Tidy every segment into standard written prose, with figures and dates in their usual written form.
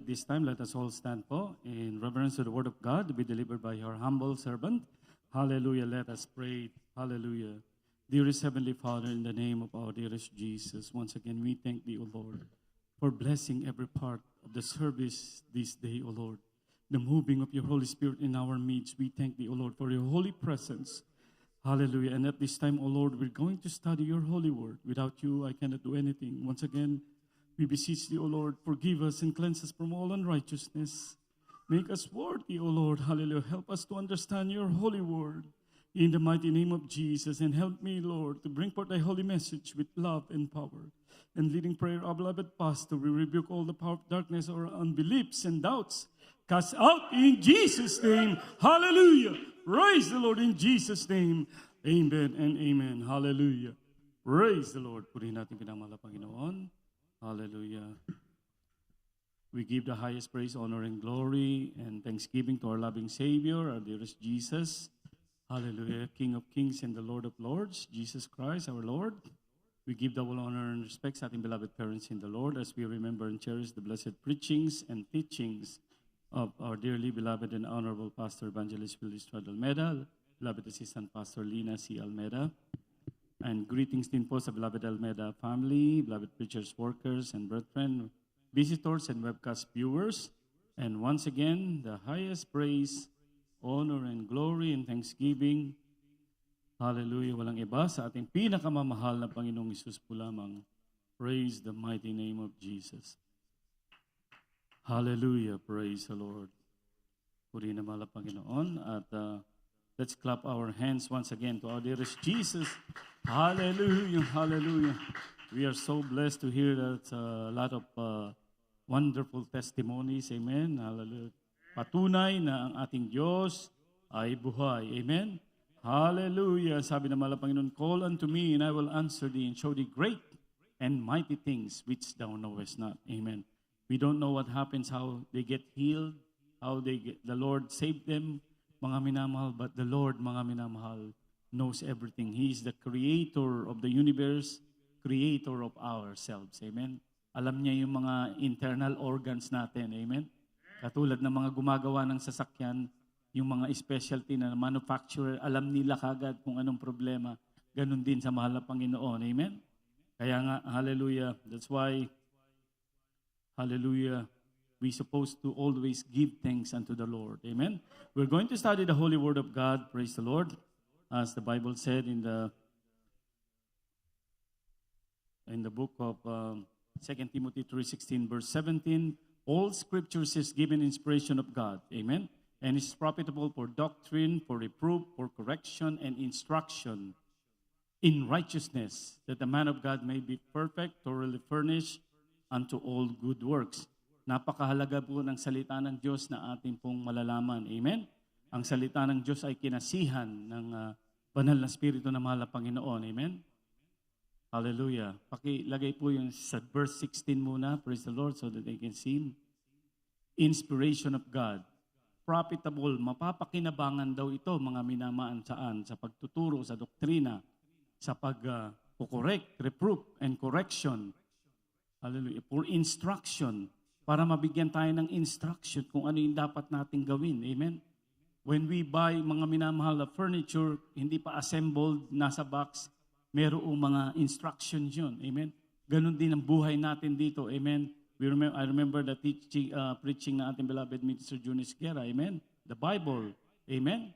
at this time, let us all stand po in reverence to the Word of God to be delivered by your humble servant. Hallelujah. Let us pray. Hallelujah. Dearest Heavenly Father, in the name of our dearest Jesus, once again we thank Thee, O Lord, for blessing every part of the service this day, O Lord. The moving of your Holy Spirit in our midst. We thank Thee, O Lord, for your holy presence. Hallelujah. And at this time, O Lord, we're going to study your holy word. Without you, I cannot do anything. Once again, we beseech Thee, O Lord, forgive us and cleanse us from all unrighteousness. Make us worthy, O Lord. Hallelujah. Help us to understand your holy word in the mighty name of Jesus. And help me, Lord, to bring forth thy holy message with love and power. And leading prayer, our beloved pastor, we rebuke all the power of darkness or unbeliefs and doubts. Cast out in Jesus' name. Hallelujah. Praise the Lord in Jesus' name. Amen and amen. Hallelujah. Praise the Lord. Purihin natin pinamahal na Panginoon. Hallelujah. We give the highest praise, honor, and glory and thanksgiving to our loving Savior, our dearest Jesus. Hallelujah. King of kings and the Lord of lords, Jesus Christ, our Lord. We give double honor and respect sa ating beloved parents in the Lord as we remember and cherish the blessed preachings and teachings of our dearly beloved and honorable Pastor Evangelist Phil Estrada Almeida, beloved Assistant Pastor Lina C. Almeida, and greetings din po sa beloved Almeida family, beloved preachers, workers, and brethren, visitors, and webcast viewers. And once again, the highest praise, honor, and glory, and thanksgiving, hallelujah, walang iba sa ating pinakamamahal na Panginoong Hesus po lamang. Praise the mighty name of Jesus. Hallelujah, praise the Lord. Purihin na mahal na Panginoon. At let's clap our hands once again to our dearest Jesus. Hallelujah, hallelujah. We are so blessed to hear that a lot of wonderful testimonies. Amen. Hallelujah. Patunay na ang ating Diyos ay buhay. Amen. Hallelujah. Sabi ng mahal na Panginoon, call unto me and I will answer thee and show thee great and mighty things which thou knowest not. Amen. We don't know what happens, how they get healed, how the Lord saved them, mga minamahal, but the Lord, mga minamahal, knows everything. He is the creator of the universe, creator of ourselves. Amen. Alam niya yung mga internal organs natin. Amen. Katulad ng mga gumagawa ng sasakyan, yung mga specialty na manufacturer, alam nila kagad kung anong problema. Ganun din sa mahal na Panginoon. Amen. Kaya nga, hallelujah. That's why, hallelujah, we're supposed to always give thanks unto the Lord. Amen. We're going to study the Holy Word of God. Praise the Lord. As the Bible said in the book of 2 Timothy 3:16, verse 17, all scriptures is given inspiration of God. Amen. And is profitable for doctrine, for reproof, for correction, and instruction in righteousness, that the man of God may be perfect, thoroughly furnished unto all good works. Napakahalaga po ng salita ng Diyos na ating pong malalaman. Amen. Ang salita ng Diyos ay kinasihan ng banal na Espiritu na mahal na Panginoon. Amen? Hallelujah. Pakilagay po yung sa verse 16 muna. Praise the Lord so that they can see. Inspiration of God. Profitable. Mapapakinabangan daw ito, mga minamaan saan? Sa pagtuturo, sa doktrina, sa pag-correct, reproof, and correction. Hallelujah. For instruction. Para mabigyan tayo ng instruction kung ano yung dapat nating gawin. Amen? When we buy mga minamahal na furniture, hindi pa assembled, nasa box, mayroong mga instructions yun. Amen? Ganon din ang buhay natin dito. Amen? I remember the preaching na ating beloved Minister Junior Esquera. Amen? The Bible. Amen?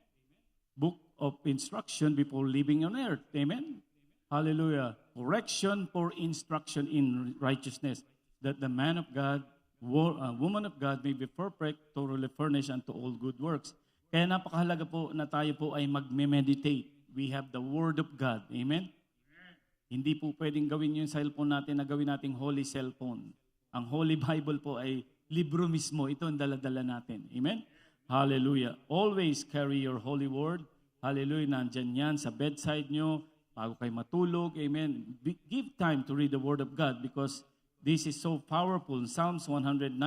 Book of instruction before living on earth. Amen? Hallelujah. Correction for instruction in righteousness. That the man of God, woman of God may be perfect, thoroughly furnished unto all good works. Kaya napakahalaga po na tayo po ay mag-meditate. We have the Word of God. Amen? Hindi po pwedeng gawin yung cellphone natin na gawin nating holy cellphone. Ang Holy Bible po ay libro mismo. Ito ang dala-dala natin. Amen? Hallelujah. Always carry your holy word. Hallelujah. Nandyan yan sa bedside nyo. Bago kayo matulog. Amen. Give time to read the Word of God because this is so powerful. Psalms 119,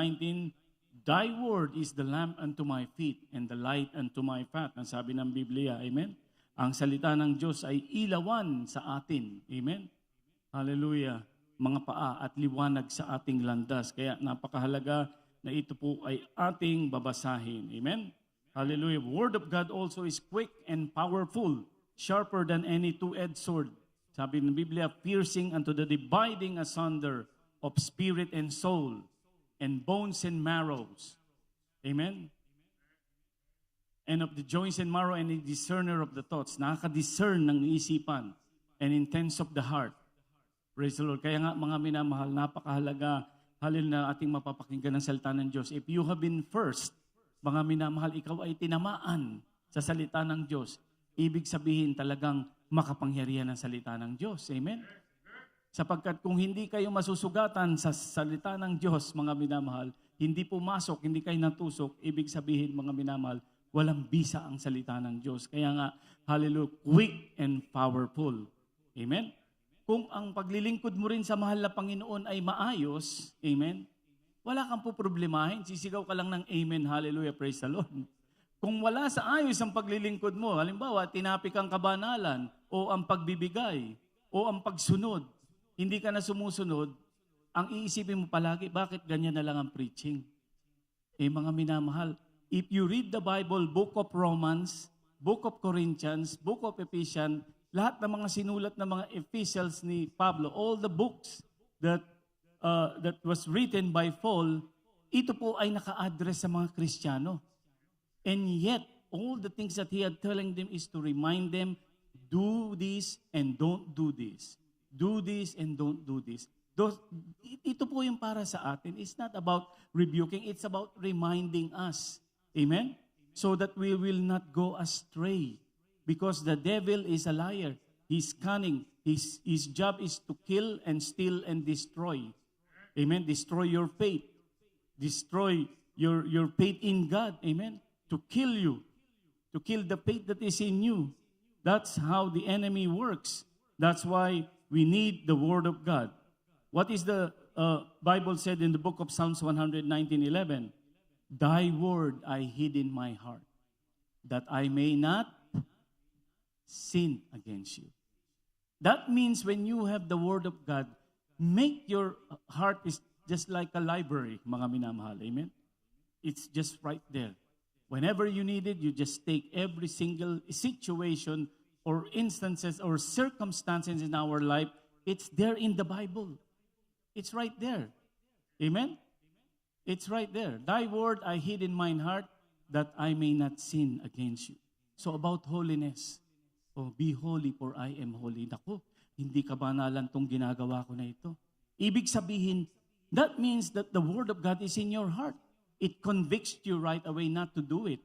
Thy word is the lamp unto my feet and the light unto my path. Ang sabi ng Biblia, amen? Ang salita ng Diyos ay ilawan sa atin. Amen? Hallelujah. Mga paa at liwanag sa ating landas. Kaya napakahalaga na ito po ay ating babasahin. Amen? Hallelujah. Word of God also is quick and powerful, sharper than any two-edged sword. Sabi ng Biblia, piercing unto the dividing asunder of spirit and soul, and bones and marrows. Amen? And of the joints and marrow, and a discerner of the thoughts. Nakaka-discern ng isipan and intents of the heart. Praise the Lord. Kaya nga mga minamahal, napakahalaga halil na ating mapapakinggan ng salita ng Diyos. If you have been first, mga minamahal, ikaw ay tinamaan sa salita ng Diyos. Ibig sabihin talagang makapangyarihan ng salita ng Diyos. Amen? Sapagkat kung hindi kayo masusugatan sa salita ng Diyos, mga minamahal, hindi pumasok, hindi kayo natusok, ibig sabihin, mga minamahal, walang bisa ang salita ng Diyos. Kaya nga, hallelujah, quick and powerful. Amen? Kung ang paglilingkod mo rin sa mahal na Panginoon ay maayos, amen, wala kang po problemahin. Sisigaw ka lang ng amen, hallelujah, praise the Lord. Kung wala sa ayos ang paglilingkod mo, halimbawa, tinapik ang kabanalan, o ang pagbibigay, o ang pagsunod, hindi ka na sumusunod, ang iisipin mo palagi, bakit ganyan na lang ang preaching? Mga minamahal, if you read the Bible, Book of Romans, Book of Corinthians, Book of Ephesians, lahat ng mga sinulat ng mga epistles ni Pablo, all the books that was written by Paul, ito po ay naka-address sa mga Kristiyano. And yet, all the things that he had telling them is to remind them, do this and don't do this. Do this and don't do this. Ito po yung para sa atin. It's not about rebuking, it's about reminding us. Amen? So that we will not go astray. Because the devil is a liar. He's cunning. His job is to kill and steal and destroy. Amen? Destroy your faith. Destroy your faith in God. Amen? To kill you. To kill the faith that is in you. That's how the enemy works. That's why we need the Word of God. What is the Bible said in the book of Psalms 119:11? Thy word I hid in my heart, that I may not sin against you. That means when you have the Word of God, make your heart is just like a library, mga minamahal. Amen? It's just right there. Whenever you need it, you just take every single situation or instances or circumstances in our life. It's there in the Bible. It's right there. Amen? It's right there. Thy word I hid in mine heart, that I may not sin against you. So about holiness. Oh, be holy for I am holy. Naku, hindi kabanalan tong ginagawa ko na ito. Ibig sabihin, that means that the Word of God is in your heart. It convicts you right away not to do it.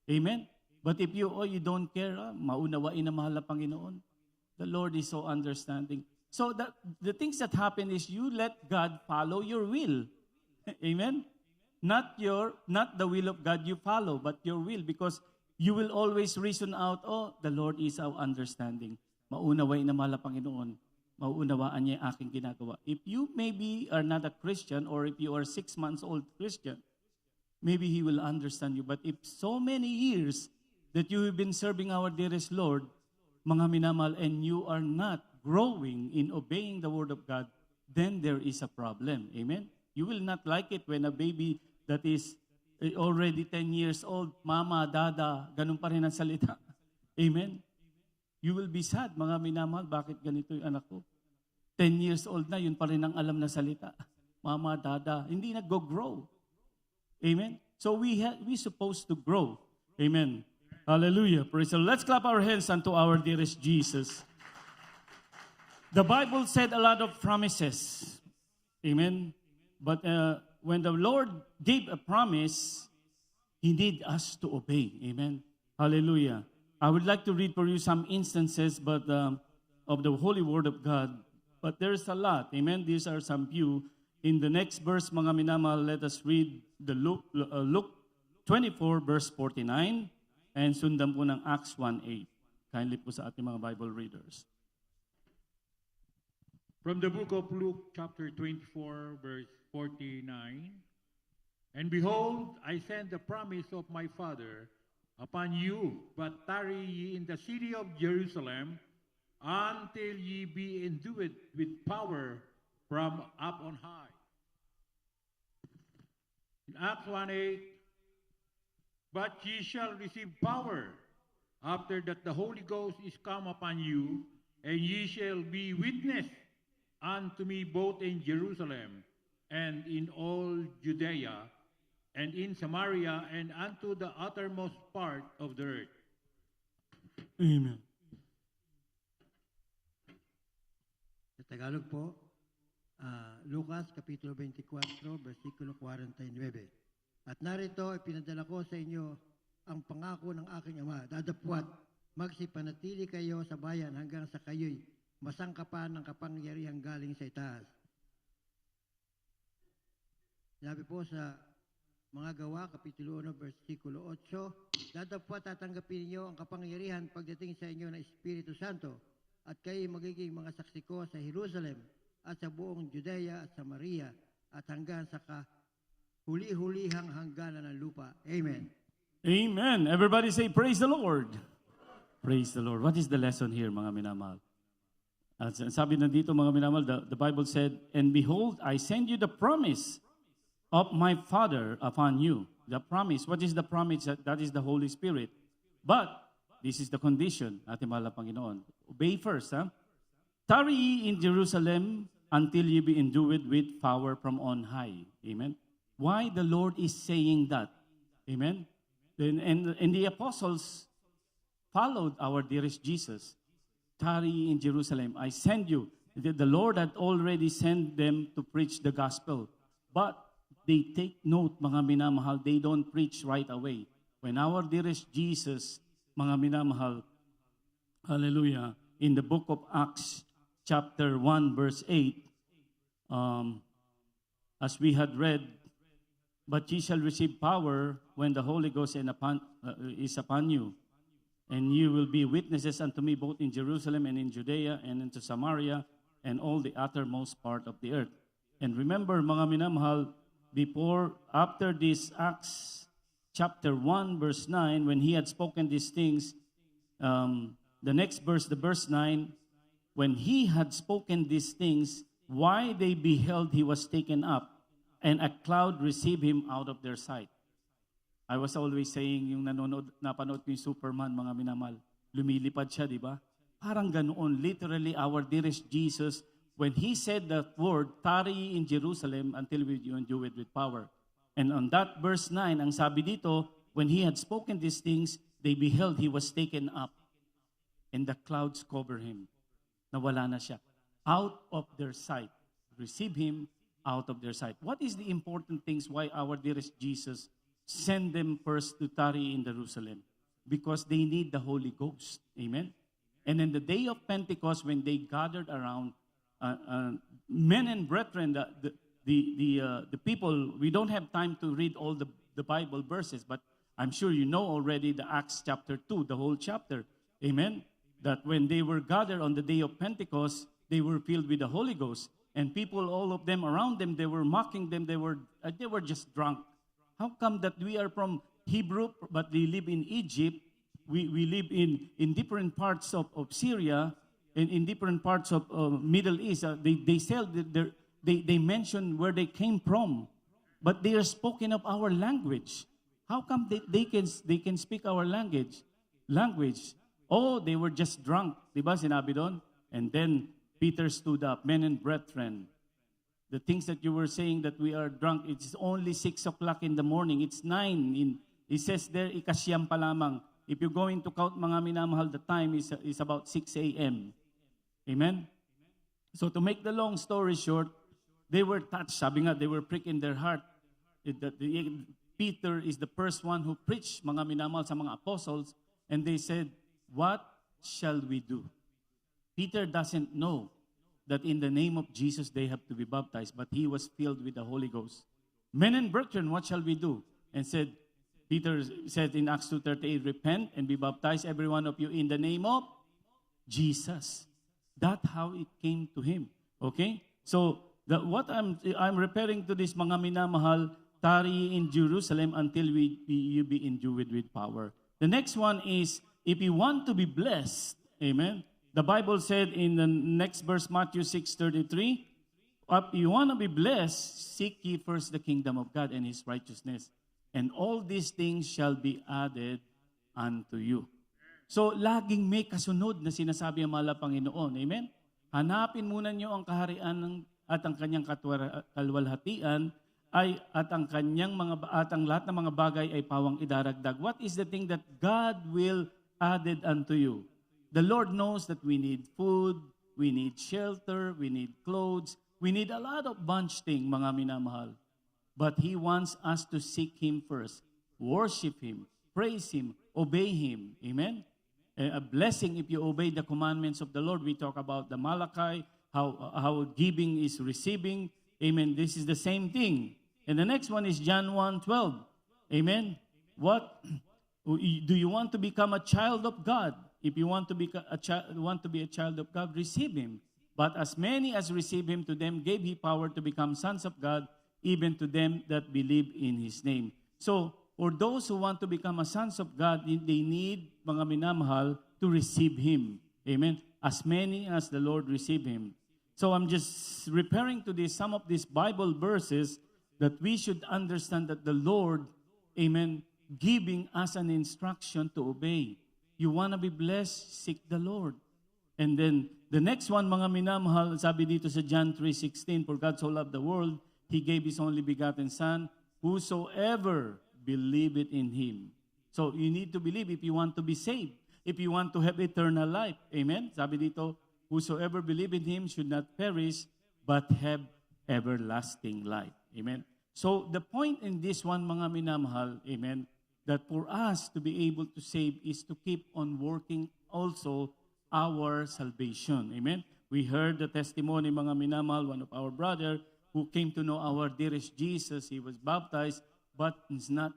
Amen? But if you don't care, maunawain na mahal na Panginoon. The Lord is so understanding. So the things that happen is you let God follow your will. Amen? Not the will of God you follow, but your will, because you will always reason out, the Lord is our understanding. Maunawain na mahal na Panginoon. Mauunawaan niya yung aking ginagawa. If you maybe are not a Christian, or if you are 6 months old Christian, maybe He will understand you. But if so many years that you have been serving our dearest Lord, mga minamahal, and you are not growing in obeying the Word of God, then there is a problem. Amen? You will not like it when a baby that is already 10 years old, mama, dada, ganun pa rin ang salita. Amen? You will be sad, mga minamahal, bakit ganito yung anak ko? 10 years old na, yun pa rin ang alam na salita. Mama, dada, hindi nag-grow. Amen? So we supposed to grow. Amen? Hallelujah. Praise the Lord. Let's clap our hands unto our dearest Jesus. The Bible said a lot of promises. Amen? But when the Lord gave a promise, He need us to obey. Amen? Hallelujah. I would like to read for you some instances of the Holy Word of God. But there's a lot. Amen? These are some few. In the next verse, mga minamahal, let us read the Luke 24, verse 49. And sundan po ng Acts 1:8. Kindly po sa ating mga Bible readers. From the book of Luke, chapter 24, verse 49. And behold, I send the promise of my Father upon you, but tarry ye in the city of Jerusalem until ye be endued with power from up on high. In Acts 1:8, but ye shall receive power after that the Holy Ghost is come upon you, and ye shall be witness unto me both in Jerusalem and in all Judea and in Samaria and unto the uttermost part of the earth. Amen. Sa Tagalog po, Lucas Kapitulo 24, versikulo 49. At narito, ipinadala ko sa inyo ang pangako ng aking Ama. Dadapwat, magsipanatili kayo sa bayan hanggang sa kayo'y masangkapan ng kapangyarihang galing sa itaas. Sabi po sa mga gawa, Kapitulo 1, versikulo 8, dadapwat tatanggapin niyo ang kapangyarihan pagdating sa inyo ng Espiritu Santo at kayo'y magiging mga saksi ko sa Jerusalem at sa buong Judea at Samaria at hanggang sa huli-hulihang hangganan ng lupa. Amen. Amen. Everybody say, praise the Lord. Praise the Lord. What is the lesson here, mga minamahal? At sabi nandito, mga minamahal, the Bible said, and behold, I send you the promise of my Father upon you. The promise. What is the promise? That is the Holy Spirit. But, this is the condition, ating mahal na Panginoon. Obey first, ha? Tarry ye in Jerusalem until ye be endued with power from on high. Amen. Why the Lord is saying that? Amen. And the apostles followed our dearest Jesus. Tarry in Jerusalem. I send you. The Lord had already sent them to preach the gospel. But they take note, mga minamahal, they don't preach right away. When our dearest Jesus, mga minamahal, hallelujah, in the book of Acts, chapter 1, verse 8, as we had read, but ye shall receive power when the Holy Ghost is upon you, and you will be witnesses unto me both in Jerusalem and in Judea and into Samaria and all the uttermost part of the earth. And remember, mga minamahal, after this Acts chapter 1, verse 9, when he had spoken these things, the next verse, the verse 9, when he had spoken these things, why they beheld he was taken up, and a cloud received him out of their sight. I was always saying, yung napanood ko yung Superman, mga minamahal, lumilipad siya, di ba? Parang ganoon, literally, our dearest Jesus, when he said that word, tarry in Jerusalem until we endue it with power. And on that verse 9, ang sabi dito, when he had spoken these things, they beheld he was taken up, and the clouds covered him. Nawala na siya. Out of their sight. Receive him out of their sight. What is the important things why our dearest Jesus send them first to tarry in Jerusalem? Because they need the Holy Ghost. Amen? And in the day of Pentecost, when they gathered around, men and brethren, the people, we don't have time to read all the Bible verses, but I'm sure you know already the Acts chapter 2, the whole chapter. Amen? That when they were gathered on the day of Pentecost, they were filled with the Holy Ghost. And people, all of them around them, they were mocking them. They were just drunk. How come that we are from Hebrew, but they live in Egypt? We live in different parts of Syria, in different parts of Middle East. They mention where they came from, but they are spoken of our language. How come they can speak our language? Oh, they were just drunk. Diba sinabi doon? And then Peter stood up, men and brethren. The things that you were saying that we are drunk, it's only 6 o'clock in the morning. It's 9. It says there, ikasyam pa lamang. If you're going to count, mga minamahal, the time is about 6 a.m. Amen? So to make the long story short, they were touched. Sabi nga, they were pricked in their heart. Peter is the first one who preached, mga minamahal, sa mga apostles. And they said, what shall we do? Peter doesn't know that in the name of Jesus they have to be baptized, but he was filled with the Holy Ghost. Men and brethren, what shall we do? And Peter said in Acts 2:38, repent and be baptized, every one of you, in the name of Jesus. That's how it came to him. Okay? So, what I'm referring to this, mga minamahal, tarry in Jerusalem until you be endued with power. The next one is, if you want to be blessed, amen, the Bible said in the next verse, Matthew 6:33, If you want to be blessed, seek ye first the kingdom of God and His righteousness. And all these things shall be added unto you. So, laging may kasunod na sinasabi ang mahal na Panginoon. Amen? Hanapin muna niyo ang kaharian at ang kanyang kalwalhatian at ang kanyang at ang lahat ng mga bagay ay pawang idaragdag. What is the thing that God will added unto you? The Lord knows that we need food, we need shelter, we need clothes, we need a lot of bunch thing, mga minamahal. But He wants us to seek Him first, worship Him, praise Him, obey Him. Amen? A blessing if you obey the commandments of the Lord. We talk about the Malachi, how giving is receiving. Amen. This is the same thing. And the next one is John 1:12. Amen. What do you want to become a child of God? If you want to be a child of God, receive Him. But as many as receive Him, to them gave He power to become sons of God, even to them that believe in His name. So, for those who want to become a sons of God, they need, mga minamahal, to receive Him. Amen. As many as the Lord receive Him. So I'm just referring to some of these Bible verses that we should understand that the Lord, amen, giving us an instruction to obey. You want to be blessed, seek the Lord. And then the next one, mga minamahal, sabi dito sa John 3:16, for God so loved the world, He gave His only begotten Son, whosoever believe it in Him. So you need to believe if you want to be saved, if you want to have eternal life. Amen? Sabi dito, whosoever believe in Him should not perish, but have everlasting life. Amen? So the point in this one, mga minamahal, amen, that for us to be able to save is to keep on working also our salvation. Amen? We heard the testimony, mga minamahal, one of our brother who came to know our dearest Jesus. He was baptized, but is not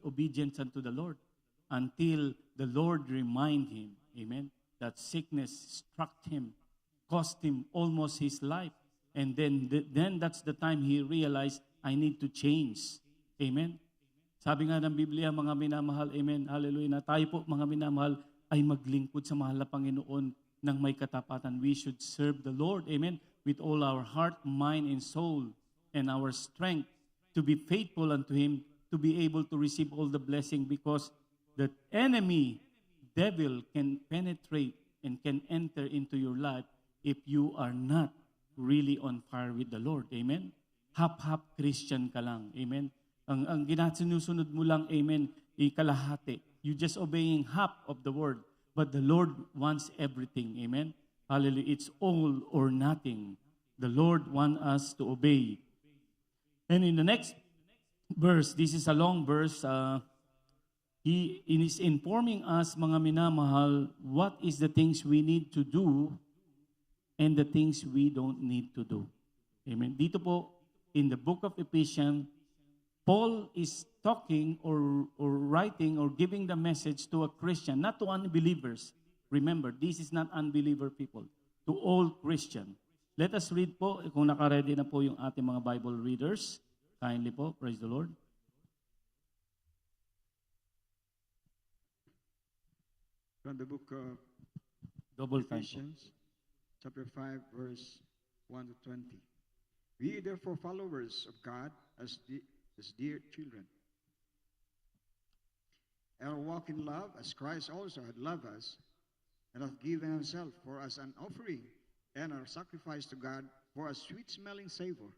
obedient unto the Lord until the Lord remind him, amen, that sickness struck him, cost him almost his life. And then that's the time he realized, I need to change. Amen? Sabi nga ng Biblia, mga minamahal, amen, hallelujah, na tayo po, mga minamahal, ay maglingkod sa mahal na Panginoon ng may katapatan. We should serve the Lord, amen, with all our heart, mind, and soul, and our strength, to be faithful unto Him, to be able to receive all the blessing, because the enemy, devil, can penetrate and can enter into your life if you are not really on fire with the Lord. Amen? Half-half Christian ka lang. Amen? Ang ginasinusunod mo lang, amen, ikalahati. You just obeying half of the word, but the Lord wants everything. Amen? Hallelujah. It's all or nothing. The Lord wants us to obey. And in the next verse, this is a long verse, He is informing us, mga minamahal, what is the things we need to do and the things we don't need to do. Amen. Dito po, in the book of Ephesians, Paul is talking or writing or giving the message to a Christian, not to unbelievers. Remember, this is not unbeliever people, to all Christian. Let us read po, kung naka-ready na po yung ating mga Bible readers. Kindly po, praise the Lord. From the book of Double time po. Ephesians, chapter 5, verse 1 to 20. We therefore followers of God as dear children, and walk in love as Christ also had loved us, and hath given Himself for us an offering and our sacrifice to God for a sweet-smelling savor.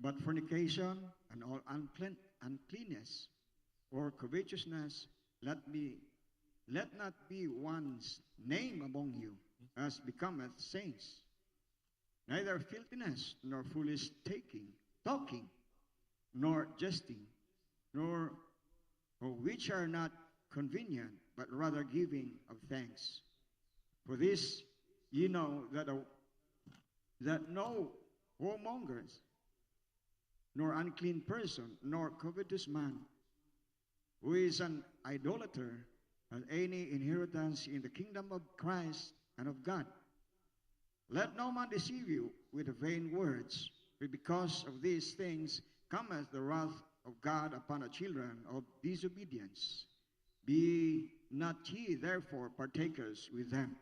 But fornication and all uncleanness or covetousness let not be one's name among you, as becometh saints. Neither filthiness, nor foolish talking, nor jesting, nor which are not convenient, but rather giving of thanks. For this ye know that no whoremongers, nor unclean person, nor covetous man, who is an idolater, has any inheritance in the kingdom of Christ and of God. Let no man deceive you with vain words, for because of these things cometh the wrath of God upon the children of disobedience. Be not ye therefore partakers with them.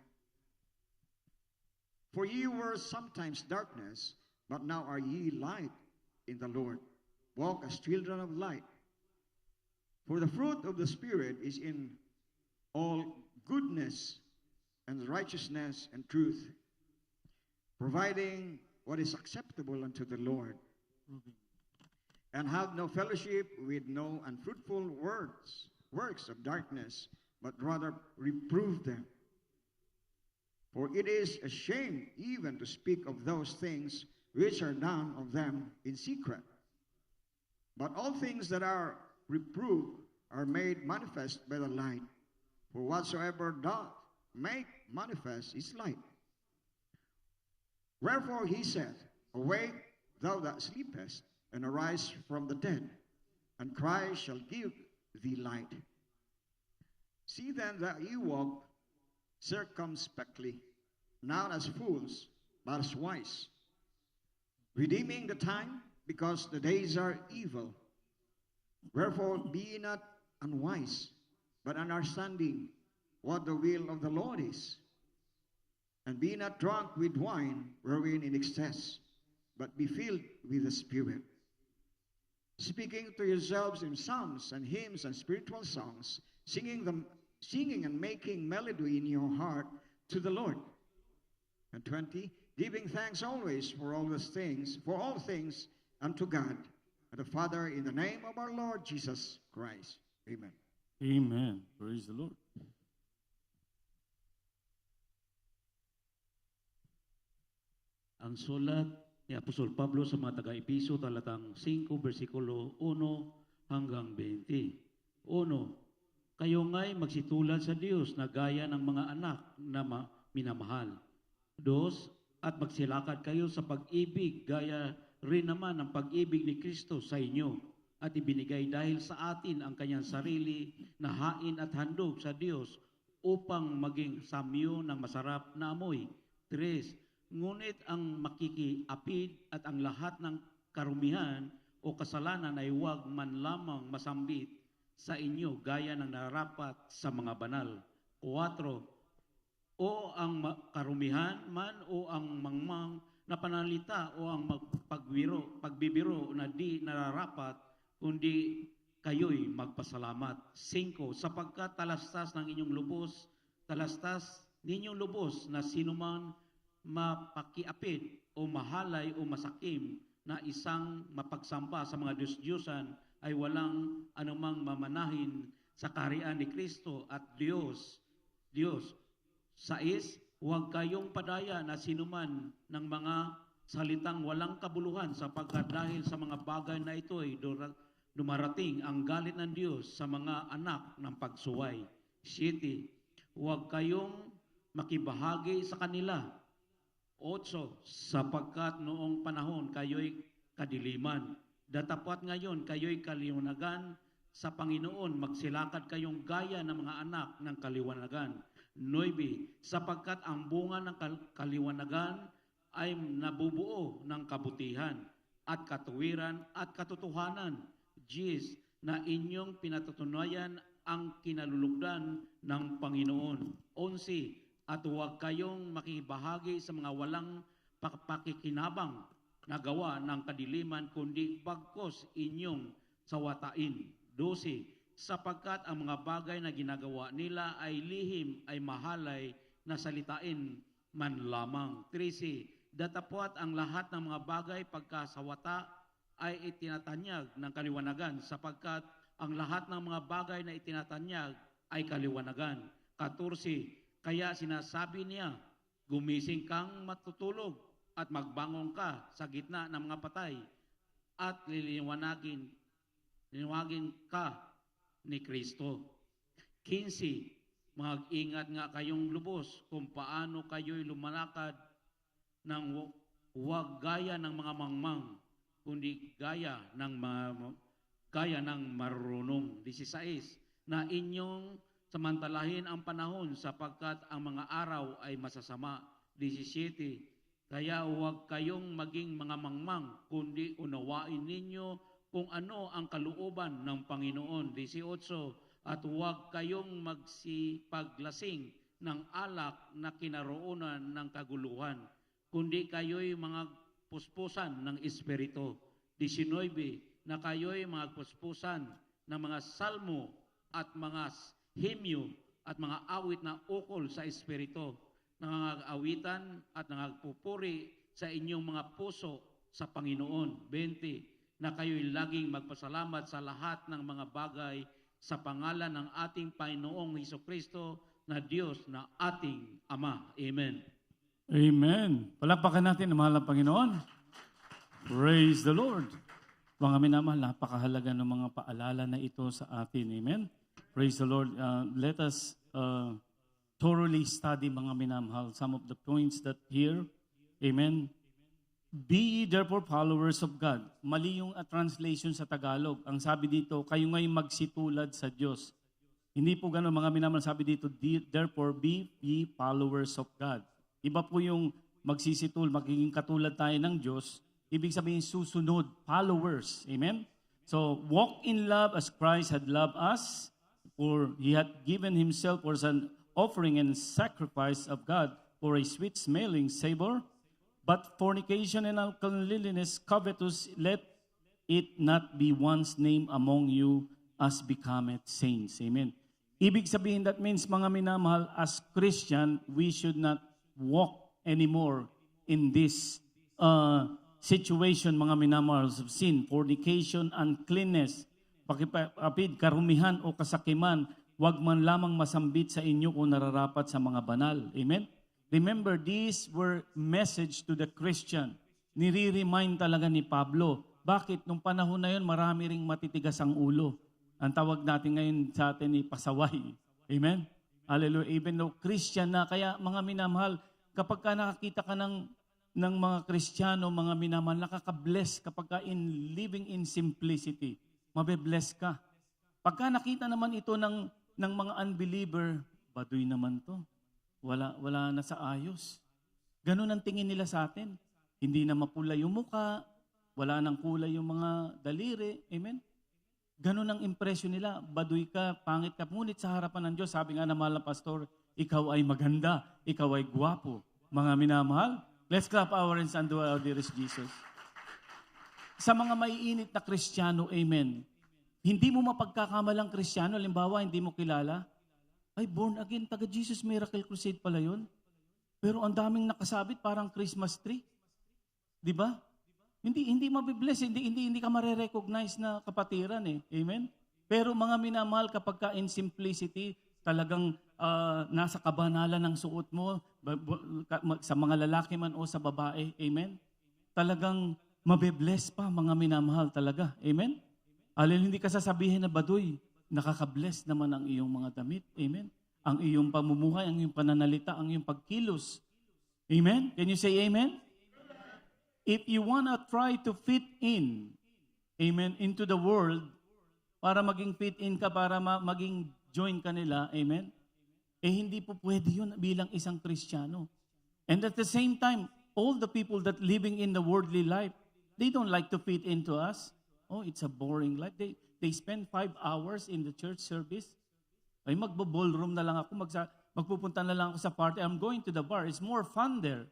For ye were sometimes darkness, But now are ye light in the Lord. Walk as children of light. For the fruit of the Spirit is in all goodness and righteousness and truth, providing what is acceptable unto the Lord. And have no fellowship with no unfruitful works of darkness, but rather reprove them. For it is a shame even to speak of those things which are done of them in secret. But all things that are reproved are made manifest by the light. For whatsoever doth make manifest is light. Wherefore he saith, Awake, thou that sleepest, and arise from the dead, and Christ shall give thee light. See then that ye walk circumspectly, not as fools, but as wise, redeeming the time, because the days are evil. Wherefore be ye not unwise, but understanding what the will of the Lord is. And be not drunk with wine, wherein in excess, but be filled with the Spirit, speaking to yourselves in psalms and hymns and spiritual songs, singing and making melody in your heart to the Lord. And 20, giving thanks always for all things unto God, and the Father, in the name of our Lord Jesus Christ. Amen. Amen. Praise the Lord. Ang sulat ni Apostol Pablo sa mga taga-Episo, talatang 5, versikulo 1 hanggang 20. 1. Kayo nga'y magsitulad sa Diyos na gaya ng mga anak na minamahal. 2. At magsilakad kayo sa pag-ibig gaya rin naman ng pag-ibig ni Kristo sa inyo, at ibinigay dahil sa atin ang kanyang sarili na hain at handog sa Diyos upang maging samyo ng masarap na amoy. 3. Ngunit ang makikiapid at ang lahat ng karumihan o kasalanan ay huwag man lamang masambit sa inyo gaya ng nararapat sa mga banal. 4. O ang karumihan man o ang mangmang na panalita o ang pagbibiro na di nararapat, kundi kayo'y magpasalamat. 5. Sapagkat talastas ninyong lubos na sinuman mapakiapid o mahalay o masakim na isang mapagsamba sa mga Diyos-Diyosan ay walang anumang mamanahin sa kaharian ni Kristo at Diyos. 6. Huwag kayong padaya na sinuman ng mga salitang walang kabuluhan, sapagkat dahil sa mga bagay na ito ay dumarating ang galit ng Diyos sa mga anak ng pagsuway. 7. Huwag kayong makibahagi sa kanila. 8. Sapagkat noong panahon kayo'y kadiliman, datapwat ngayon kayo'y kaliwanagan sa Panginoon, magsilakad kayong gaya ng mga anak ng kaliwanagan. 9. Sapagkat ang bunga ng kaliwanagan ay nabubuo ng kabutihan at katuwiran at katotohanan. 10. Na inyong pinatutunayan ang kinalulugdan ng Panginoon. 11. At huwag kayong makibahagi sa mga walang pakikinabang na gawa ng kadiliman, kundi bagkos inyong sawatain. 12. Sapagkat ang mga bagay na ginagawa nila ay lihim, ay mahalay na salitain man lamang. 13. Datapwat ang lahat ng mga bagay pagkasawata ay itinatanyag ng kaliwanagan, sapagkat ang lahat ng mga bagay na itinatanyag ay kaliwanagan. 14. Kaya sinasabi niya, gumising kang matutulog at magbangon ka sa gitna ng mga patay at liliwanagin ka ni Kristo. 15. Mag-ingat nga kayong lubos kung paano kayo'y lumalakad ng huwag gaya ng mga mangmang, kundi gaya ng marunong. 16. Na inyong samantalahin ang panahon, sapagkat ang mga araw ay masasama. 17. Kaya huwag kayong maging mga mangmang, kundi unawain ninyo kung ano ang kalooban ng Panginoon. 18. At huwag kayong magsipaglasing ng alak na kinaroonan ng kaguluhan, kundi kayo'y mga puspusan ng Espiritu. 19, na kayo'y magpuspusan ng mga salmo at mga himyo at mga awit na ukol sa Espiritu, nangag-awitan at nangagpupuri sa inyong mga puso sa Panginoon. 20, na kayo'y laging magpasalamat sa lahat ng mga bagay sa pangalan ng ating Panginoong Hesukristo na Diyos na ating Ama. Amen. Amen. Palakpakan natin ang mahal na Panginoon. Praise the Lord. Mga minamahal, napakahalaga ng mga paalala na ito sa atin. Amen. Praise the Lord. Let us thoroughly study, mga minamahal, some of the points that here. Amen. Be ye therefore followers of God. Mali yung translation sa Tagalog. Ang sabi dito, kayo ngayon magsitulad sa Diyos. Hindi po gano'n, mga minamahal, sabi dito, therefore be ye followers of God. Iba po yung magsisitul, magiging katulad tayo ng Diyos. Ibig sabihin, susunod, followers. Amen? So, walk in love as Christ had loved us, for He had given Himself as an offering and sacrifice of God for a sweet-smelling savor. But fornication and uncleanliness, covetous, let it not be one's name among you as becometh saints. Amen. Ibig sabihin, that means, mga minamahal, as Christian, we should not walk anymore in this situation, mga minamahal, of sin, fornication, uncleanness, pakipapid, karumihan o kasakiman, wag man lamang masambit sa inyo kung nararapat sa mga banal. Amen? Remember, these were message to the Christian. Nire-remind talaga ni Pablo. Bakit? Nung panahon na yun, marami ring matitigas ang ulo. Ang tawag natin ngayon sa atin ni pasaway. Amen? Hallelujah. Even though Christian na, kaya mga minamahal, kapag ka nakakita ka ng mga Kristiyano, mga minamahal, nakaka-bless kapag ka in living in simplicity. Mabe-bless ka. Pagka nakita naman ito ng mga unbeliever, baduy naman to. Wala na sa ayos. Ganun ang tingin nila sa atin. Hindi na mapula yung muka, wala nang kulay yung mga daliri. Amen? Ganun ang impression nila. Baduy ka, pangit ka. Ngunit sa harapan ng Diyos, sabi nga na mahal na pastor, ikaw ay maganda, ikaw ay gwapo. Mga minamahal, let's clap our hands and do our dearest Jesus. Sa mga maiinit na Kristiyano, amen, hindi mo mapagkakamalang Kristiyano, halimbawa, hindi mo kilala, ay, born again, taga Jesus Miracle Crusade pala yun. Pero ang daming nakasabit, parang Christmas tree. Di ba? Hindi mabibless, hindi ka mare-recognize na kapatiran eh. Amen? Pero mga minamahal, kapag ka in simplicity, talagang nasa kabanalan ng suot mo, sa mga lalaki man o sa babae, amen? Talagang mabibless pa, mga minamahal talaga. Amen? Alin, hindi ka sasabihin na baduy, nakaka-bless naman ang iyong mga damit. Amen? Ang iyong pamumuhay, ang iyong pananalita, ang iyong pagkilos. Amen? Can you say amen? If you wanna try to fit in, amen, into the world, para maging fit in ka, para maging join ka nila, amen, eh hindi po pwede yun bilang isang Kristiyano. And at the same time, all the people that living in the worldly life, they don't like to fit into us. Oh, it's a boring life. They spend 5 hours in the church service. Ay, magbo-ballroom na lang ako, magpupunta na lang ako sa party. I'm going to the bar. It's more fun there.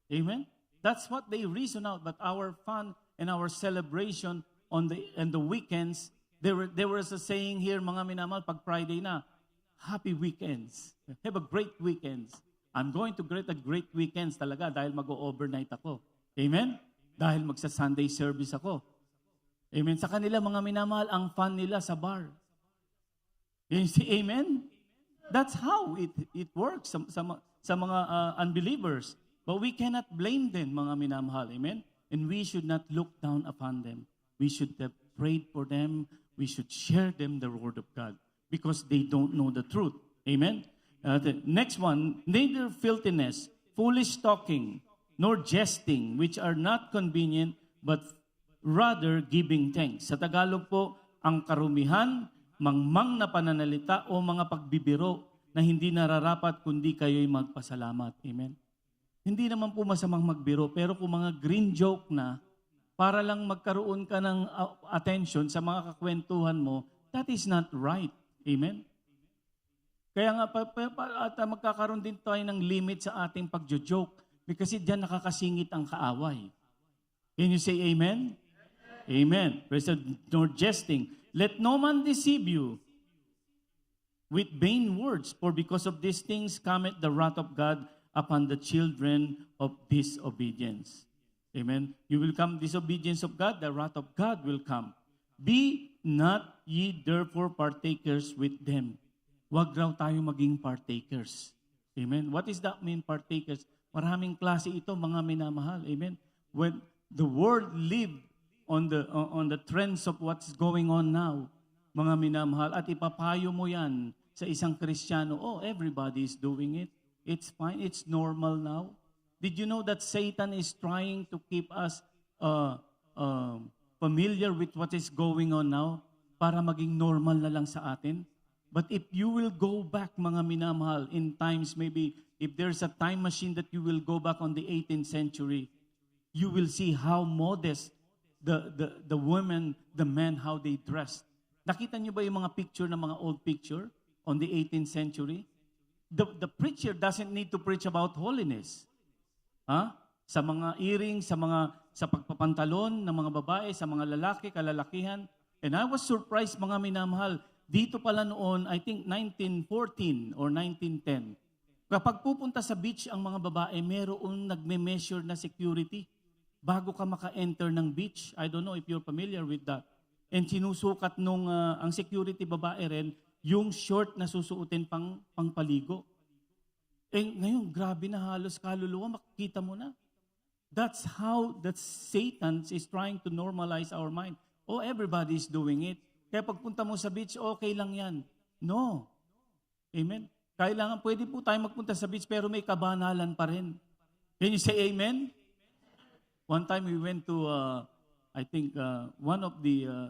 Amen? That's what they reason out. But our fun and our celebration on the weekends, there was a saying here, mga minamahal, pag Friday na, happy weekends. Have a great weekends. I'm going to get a great weekends talaga dahil mag-overnight ako. Amen? Dahil magsa-Sunday service ako. Amen? Sa kanila, mga minamahal, ang fun nila sa bar. You see, amen? That's how it works sa mga unbelievers. But we cannot blame them, mga minamahal. Amen? And we should not look down upon them. We should have prayed for them. We should share them the word of God because they don't know the truth. Amen? The next one, neither filthiness, foolish talking, nor jesting, which are not convenient, but rather giving thanks. Sa Tagalog po, ang karumihan, mangmang na pananalita o mga pagbibiro na hindi nararapat kundi kayo'y magpasalamat. Amen? Hindi naman po masamang magbiro, pero kung mga green joke na, para lang magkaroon ka ng attention sa mga kakwentuhan mo, that is not right. Amen? Kaya nga, at magkakaroon din tayo ng limit sa ating pagjo-joke kasi diyan nakakasingit ang kaaway. Can you say amen? Amen. Praise the Lord. Nor jesting. Let no man deceive you with vain words, for because of these things cometh the wrath of God upon the children of disobedience. Amen. You will come disobedience of God, the wrath of God will come. Be not ye therefore partakers with them. Huwag raw tayo maging partakers. Amen. What does that mean, partakers? Maraming klase ito, mga minamahal. Amen. When the world live on the trends of what's going on now, mga minamahal, at ipapayo mo yan sa isang Kristiyano, oh, everybody is doing it. It's fine. It's normal now. Did you know that Satan is trying to keep us familiar with what is going on now para maging normal na lang sa atin? But if you will go back, mga minamahal, in times maybe, if there's a time machine that you will go back on the 18th century, you will see how modest the women, the men, how they dressed. Nakita niyo ba yung mga picture ng mga old picture on the 18th century? The preacher doesn't need to preach about holiness. Sa mga earrings, sa pagpapantalon ng mga babae, sa mga lalaki, kalalakihan. And I was surprised, mga minamahal, dito pala noon, I think 1914 or 1910, kapag pupunta sa beach ang mga babae, meron nagme-measure na security bago ka maka-enter ng beach. I don't know if you're familiar with that. And sinusukat nung ang security babae rin, yung short na susuotin pang paligo. Ngayon, grabe na, halos kaluluwa, makikita mo na. That's how that Satan is trying to normalize our mind. Oh, everybody is doing it. Kaya pagpunta mo sa beach, okay lang yan. No. Amen? Kailangan, pwede po tayo magpunta sa beach, pero may kabanalan pa rin. Can you say amen? One time we went to, I think, one of the,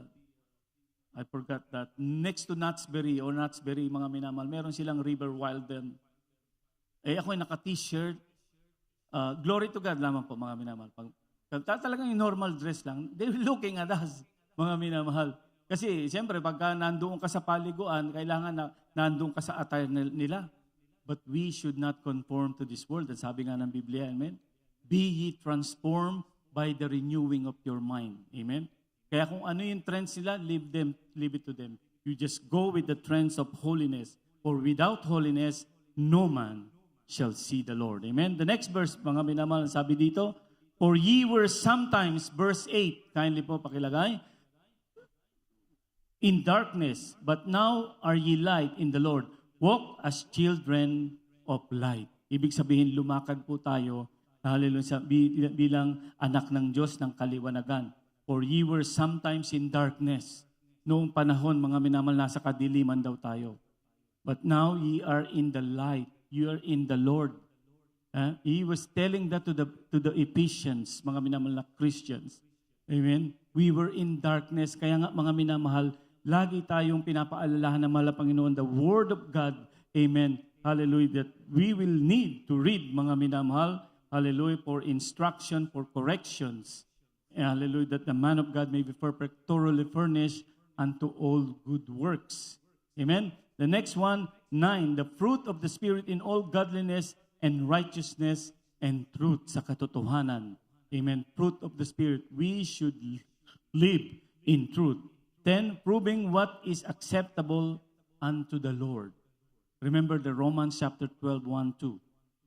I forgot that, next to Knott's-Berry, mga minamal, meron silang River Wilden. Ako ay naka-t-shirt. Glory to God lamang po, mga minamahal. Talagang yung normal dress lang. They're looking at us, mga minamahal. Kasi, siyempre, pagka nandoon ka sa paliguan, kailangan na nandoon ka sa attire nila. But we should not conform to this world. At sabi nga ng Biblia, amen? Be ye transformed by the renewing of your mind. Amen? Kaya kung ano yung trends nila, leave it to them. You just go with the trends of holiness. For without holiness, no man shall see the Lord. Amen? The next verse, mga minamahal, sabi dito, for ye were sometimes, verse 8, kindly po pakilagay, in darkness, but now are ye light in the Lord. Walk as children of light. Ibig sabihin, lumakad po tayo, hallelujah, bilang anak ng Diyos ng kaliwanagan. For ye were sometimes in darkness. Noong panahon, mga minamahal, nasa kadiliman daw tayo. But now ye are in the light. You are in the Lord. He was telling that to the Ephesians, mga minamahal na Christians. Amen? We were in darkness. Kaya nga, mga minamahal, lagi tayong pinapaalalahan ng mahal na Panginoon, the Word of God, amen, hallelujah, that we will need to read, mga minamahal, hallelujah, for instruction, for corrections, hallelujah, that the man of God may be perfect, thoroughly furnished unto all good works. Amen? The next one, 9, the fruit of the Spirit in all godliness and righteousness and truth, sa katotohanan. Amen? Fruit of the Spirit. We should live in truth. 10, proving what is acceptable unto the Lord. Remember the Romans chapter 12, 1, 2.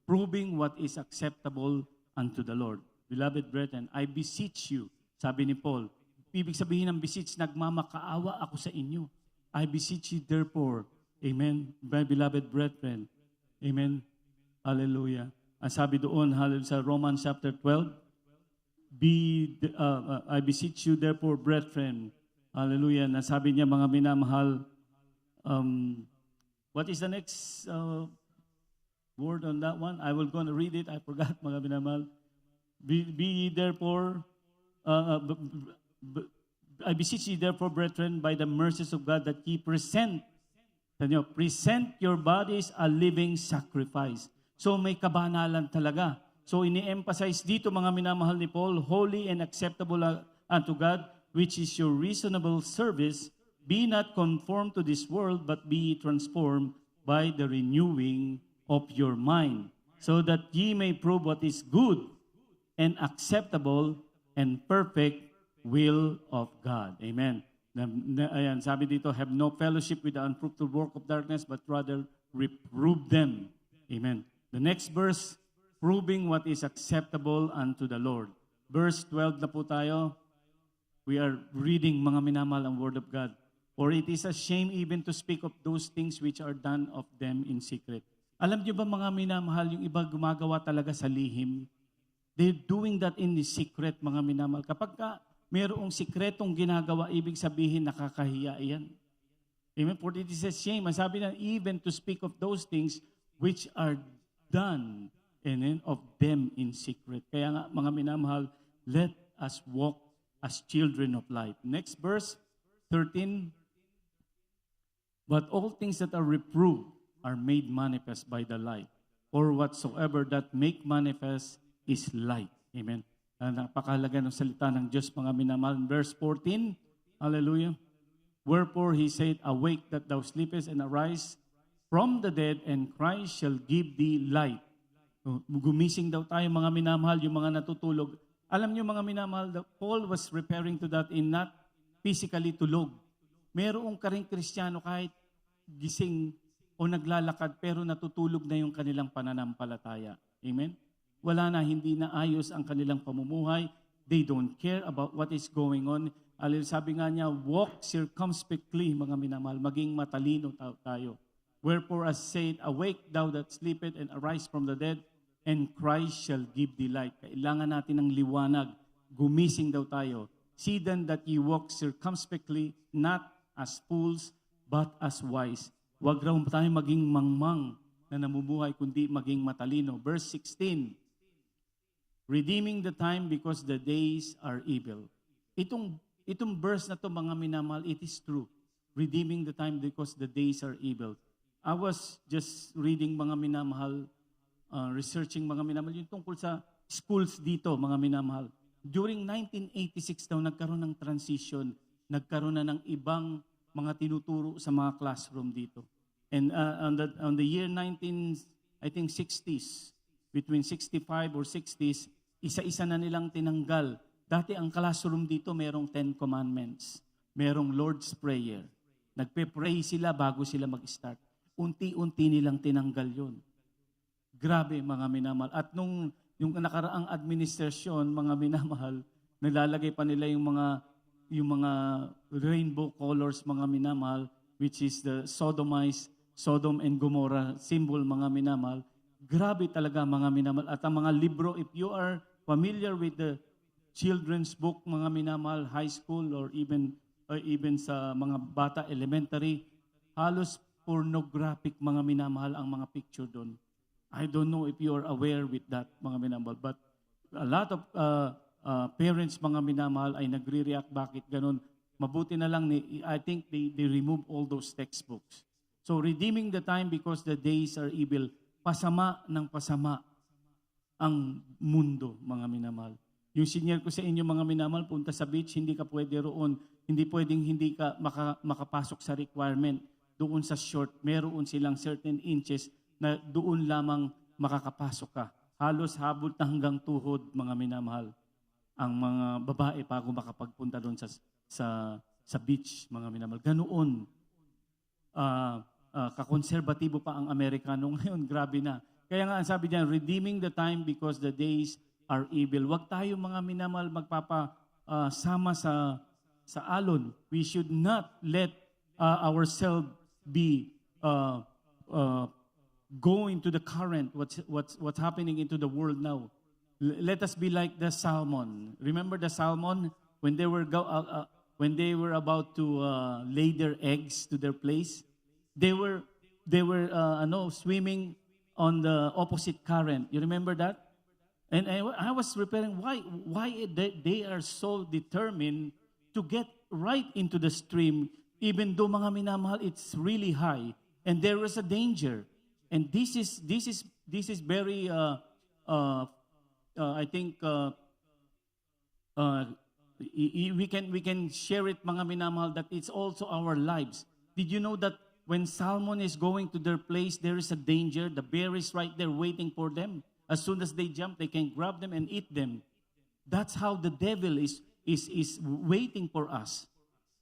Proving what is acceptable unto the Lord. Beloved brethren, I beseech you, sabi ni Paul. Ibig sabihin ng beseech, nagmamakaawa ako sa inyo. I beseech you therefore, amen, my beloved brethren, amen, hallelujah. Ang sabi doon, hallelujah, sa Romans chapter 12, I beseech you therefore, brethren, hallelujah, nasabi niya, mga minamahal, what is the next word on that one? I will go and read it. I forgot, mga minamahal. Be ye therefore, I beseech ye therefore, brethren, by the mercies of God, that ye present your bodies a living sacrifice. So may kabanalan talaga. So ini-emphasize dito, mga minamahal ni Paul, holy and acceptable unto God, which is your reasonable service. Be not conformed to this world, but be transformed by the renewing of your mind, so that ye may prove what is good and acceptable and perfect will of God. Amen. Ayan, sabi dito, have no fellowship with the unfruitful work of darkness, but rather reprove them. Amen. The next verse, proving what is acceptable unto the Lord. Verse 12 na po tayo. We are reading, mga minamahal, ang Word of God. For it is a shame even to speak of those things which are done of them in secret. Alam niyo ba, mga minamahal, yung iba gumagawa talaga sa lihim? They're doing that in the secret, mga minamahal. Kapag mayroong sikretong ginagawa, ibig sabihin nakakahiya iyan. Amen? For it is a shame. Sabi na, even to speak of those things which are done and of them in secret. Kaya nga, mga minamahal, let us walk as children of light. Next verse, 13. But all things that are reproved are made manifest by the light. For whatsoever that make manifest is light. Amen. Napakahalaga ng salita ng Diyos, mga minamahal. Verse 14, hallelujah. Wherefore he said, awake that thou sleepest, and arise from the dead, and Christ shall give thee light. Gumising daw tayo, mga minamahal, yung mga natutulog. Alam niyo, mga minamahal, Paul was referring to that in not physically tulog. Merong karing Kristiyano kahit gising o naglalakad, pero natutulog na yung kanilang pananampalataya. Amen? Wala na, hindi na ayos ang kanilang pamumuhay. They don't care about what is going on. Sabi nga niya, walk circumspectly, mga minamahal, maging matalino tayo. Wherefore as said, awake thou that sleepeth, and arise from the dead, and Christ shall give thee light. Kailangan natin ng liwanag. Gumising daw tayo. See then that ye walk circumspectly, not as fools, but as wise. Huwag raw tayo maging mangmang na namumuhay, kundi maging matalino. Verse 16, redeeming the time because the days are evil. Itong verse na to, mga minamahal, it is true. Redeeming the time because the days are evil. I was just reading, mga minamahal, researching, mga minamahal, yung tungkol sa schools dito, mga minamahal. During 1986 daw, nagkaroon ng transition, nagkaroon na ng ibang mga tinuturo sa mga classroom dito. And on the year 60s, between 65 or 60s, isa-isa na nilang tinanggal. Dati ang classroom dito, merong 10 Commandments, merong Lord's Prayer. Nagpe-pray sila bago sila mag-start. Unti-unti nilang tinanggal yun. Grabe, mga minamahal. At yung nakaraang administrasyon, mga minamahal, nilalagay pa nila yung mga rainbow colors, mga minamahal, which is the Sodom and Gomorrah symbol, mga minamahal. Grabe talaga, mga minamahal. At ang mga libro, if you are familiar with the children's book, mga minamahal, high school or even sa mga bata elementary, halos pornographic, mga minamahal, ang mga picture doon. I don't know if you are aware with that, mga minamahal, but a lot of parents, mga minamahal, ay nagre-react, bakit ganun? Mabuti na lang, I think they remove all those textbooks. So redeeming the time because the days are evil. Pasama ng pasama ang mundo, mga minamahal. Yung senior ko sa inyo, mga minamahal, punta sa beach, hindi ka pwede roon. Hindi ka makapasok sa requirement. Doon sa short, meron silang certain inches na doon lamang makakapasok ka. Halos habot na hanggang tuhod, mga minamahal, ang mga babae bago makapagpunta doon sa beach, mga minamahal. Ganoon. Kakonserbatibo pa ang Amerikano ngayon, grabe na. Kaya nga ang sabi diyan, redeeming the time because the days are evil. Huwag tayo, mga minamahal, magpapasama sa alon. We should not let ourselves be going to the current, what's happening into the world now. Let us be like the salmon. Remember the salmon when they were about to lay their eggs to their place? They were swimming on the opposite current. You remember that? And I was preparing why they are so determined to get right into the stream, even though, mga minamahal, it's really high and there is a danger. And this is very I think we can share it, mga minamahal, that it's also our lives. Did you know that when salmon is going to their place, there is a danger. The bear is right there waiting for them. As soon as they jump, they can grab them and eat them. That's how the devil is waiting for us.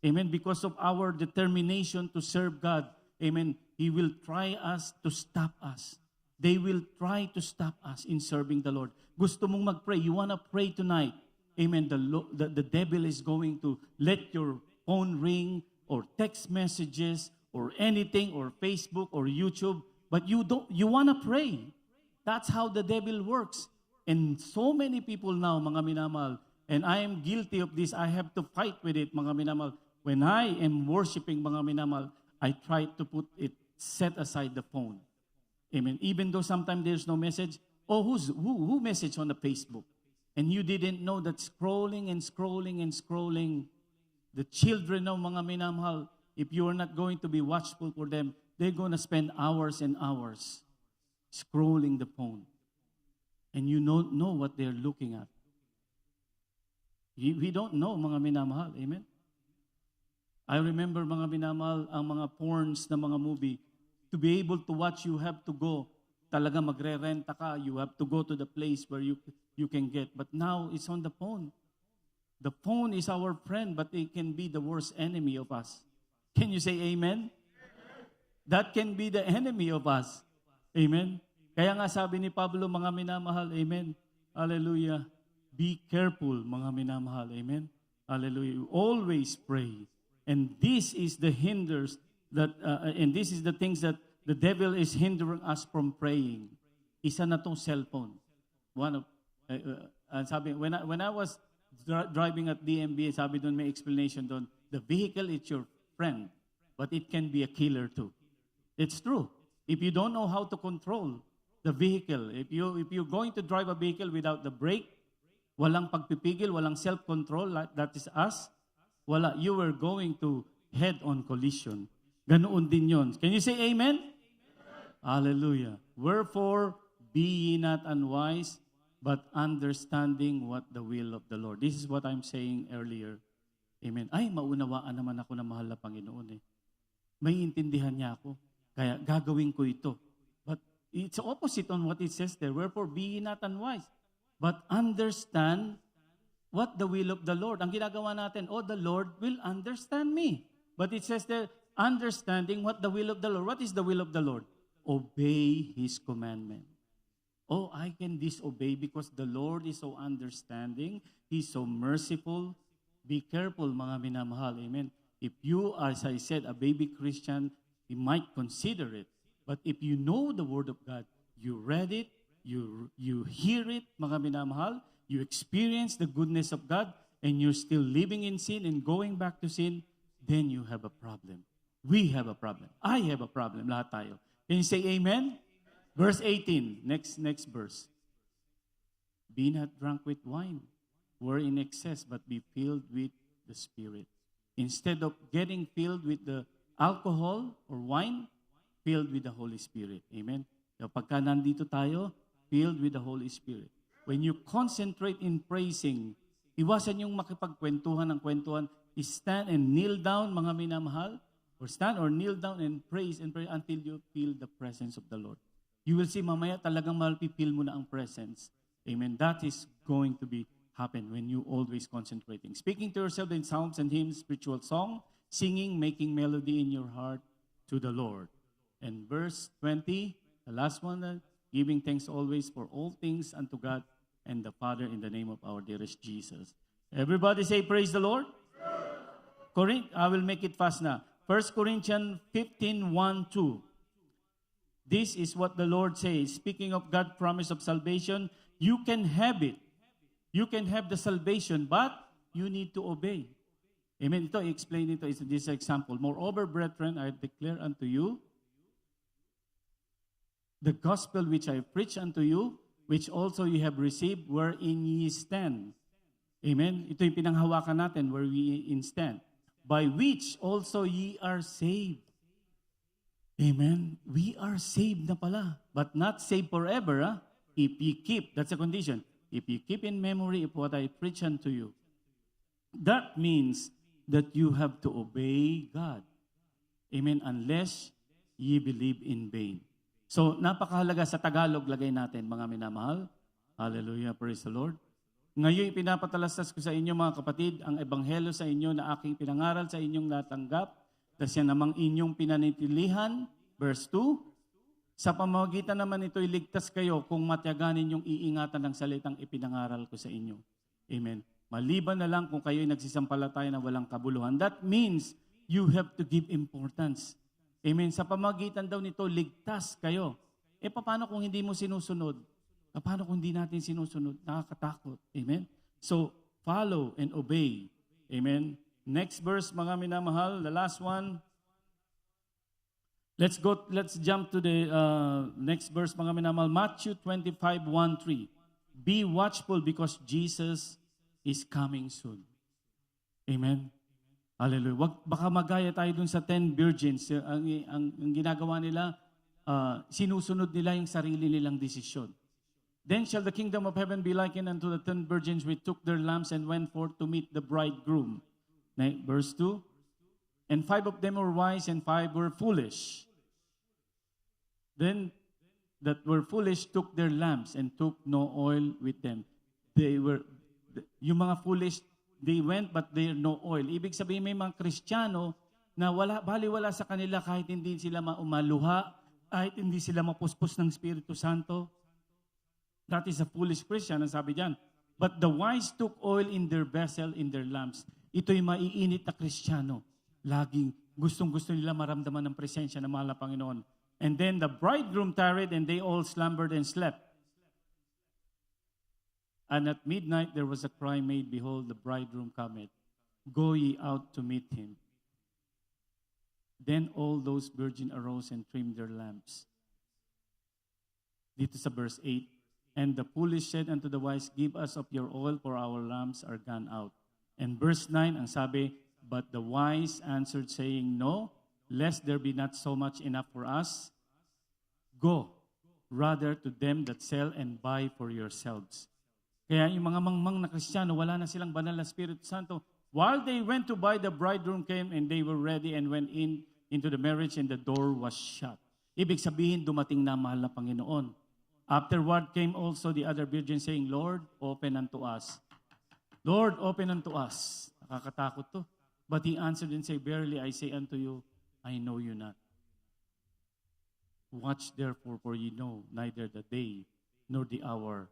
Amen. Because of our determination to serve God. Amen. He will try us to stop us. They will try to stop us in serving the Lord. Gusto mong mag-pray. You want to pray tonight. Amen. The devil is going to let your phone ring or text messages or anything or Facebook or YouTube. But you want to pray. That's how the devil works. And so many people now, mga minamahal, and I am guilty of this. I have to fight with it, mga minamahal. When I am worshiping, mga minamahal, I try to set aside the phone. Amen. Even though sometimes there's no message. Oh, who messaged on the Facebook? And you didn't know that scrolling and scrolling and scrolling, the children of mga minamahal, if you are not going to be watchful for them, they're going to spend hours and hours scrolling the phone. And you don't know what they're looking at. We don't know, mga minamahal. Amen? I remember, mga minamahal, ang mga porns na mga movie, to be able to watch, you have to go. Talaga magre-renta ka. You have to go to the place where you can get. But now, it's on the phone. The phone is our friend, but it can be the worst enemy of us. Can you say amen? That can be the enemy of us. Amen? Kaya nga sabi ni Pablo, mga minamahal, amen? Hallelujah. Be careful, mga minamahal, amen? Hallelujah. Always pray. And this is the hinders that, and this is the things that the devil is hindering us from praying. Isa na tong cellphone. One of, sabi, when I was driving at DMV, sabi doon, may explanation doon, the vehicle is your friend, but it can be a killer too. It's true. If you don't know how to control the vehicle, if you're going to drive a vehicle without the brake, walang pagpipigil, walang self-control, that is us, wala, you are going to head-on collision. Ganoon din yon. Can you say amen? Hallelujah. Wherefore, be ye not unwise, but understanding what the will of the Lord. This is what I'm saying earlier. Amen. Ay, maunawaan naman ako na mahal na Panginoon eh. May intindihan niya ako. Kaya gagawin ko ito. But it's opposite on what it says there. Wherefore, be ye not unwise, but understand what the will of the Lord. Ang ginagawa natin, oh, the Lord will understand me. But it says there, understanding what the will of the Lord. What is the will of the Lord? Obey His commandment. Oh, I can disobey because the Lord is so understanding. He's so merciful. Be careful, mga minamahal. Amen. If you are, as I said, a baby Christian, you might consider it. But if you know the Word of God, you read it, you hear it, mga minamahal, you experience the goodness of God, and you're still living in sin and going back to sin, then you have a problem. We have a problem. I have a problem. Lahat tayo. Can you say amen? Verse 18. Next verse. Be not drunk with wine, were in excess, but be filled with the Spirit. Instead of getting filled with the alcohol or wine, filled with the Holy Spirit. Amen? So pagka nandito tayo, filled with the Holy Spirit. When you concentrate in praising, iwasan yung makipagkwentuhan ng kwentuhan, stand and kneel down, mga minamahal, or stand or kneel down and pray until you feel the presence of the Lord. You will see mamaya talagang malpipil mo na ang presence. Amen. That is going to be happen when you always concentrating. Speaking to yourself in psalms and hymns, spiritual song, singing, making melody in your heart to the Lord. And verse 20, the last one, giving thanks always for all things unto God and the Father in the name of our dearest Jesus. Everybody say, praise the Lord. I will make it fast now. 1 Corinthians 15:1-2. This is what the Lord says. Speaking of God's promise of salvation, you can have it. You can have the salvation, but you need to obey. Amen. Ito, i-explain ito. It's this example. Moreover, brethren, I declare unto you the gospel which I preach unto you, which also ye have received, wherein ye stand. Amen? Ito yung pinanghawakan natin, where we stand. By which also ye are saved. Amen? We are saved na pala. But not saved forever. Huh? If ye keep, that's a condition. If you keep in memory of what I preach unto you. That means that you have to obey God. Amen? Unless ye believe in vain. So, napakahalaga sa Tagalog, lagay natin, mga minamahal. Hallelujah, praise the Lord. Ngayon pinapatalastas ko sa inyo mga kapatid ang ebanghelyo sa inyo na aking pinangaral sa inyong natanggap, na siya namang inyong pinanitilihan, verse 2. Sa pamamagitan naman ito'y ligtas kayo kung matiyaganin yung iingatan ng salitang ipinangaral ko sa inyo. Amen. Maliban na lang kung kayo'y nagsisampalataya na walang kabuluhan. That means you have to give importance. Amen. Sa pamamagitan daw nito, ligtas kayo. Paano kung hindi mo sinusunod? Paano kung hindi natin sinusunod? Nakakatakot. Amen? So, follow and obey. Amen? Next verse, mga minamahal, the last one. Let's jump to the next verse, mga minamahal. Matthew 25:1-3. Be watchful because Jesus is coming soon. Amen? Hallelujah. Baka magaya tayo dun sa 10 virgins. Ang ginagawa nila, sinusunod nila yung sarili nilang desisyon. Then shall the kingdom of heaven be likened unto the 10 virgins which took their lamps and went forth to meet the bridegroom. Verse 2. And 5 of them were wise and 5 were foolish. Then that were foolish took their lamps and took no oil with them. Yung mga foolish, they went but there no oil. Ibig sabihin may mga Kristiyano na baliwala sa kanila kahit hindi sila umaluha, kahit hindi sila mapuspos ng Espiritu Santo. That is a foolish Christian, ang sabi diyan. But the wise took oil in their vessel, in their lamps. Ito'y maiinit na Kristiyano. Laging gustong-gusto nila maramdaman ng presensya ng mahal na Panginoon. And then the bridegroom tarried and they all slumbered and slept. And at midnight there was a cry made, Behold, the bridegroom cometh. Go ye out to meet him. Then all those virgins arose and trimmed their lamps. Dito sa verse 8. And the foolish said unto the wise, Give us of your oil, for our lamps are gone out. And verse 9, ang sabi, But the wise answered, saying, No, lest there be not so much enough for us. Go, rather to them that sell and buy for yourselves. Kaya yung mga mangmang na Kristiyano, wala na silang banal na Espiritu Santo. While they went to buy, the bridegroom came, and they were ready and went into the marriage, and the door was shut. Ibig sabihin, dumating na mahal na Panginoon. Afterward came also the other virgins saying, Lord, open unto us. Lord, open unto us. Nakakatakot to. But he answered and said, Verily I say unto you, I know you not. Watch therefore, for ye know neither the day nor the hour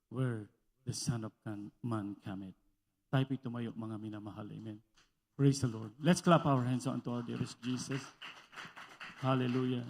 where the Son of Man cometh. Tayo po'y tumayo, mga minamahal. Amen. Praise the Lord. Let's clap our hands unto our dearest Jesus. Hallelujah.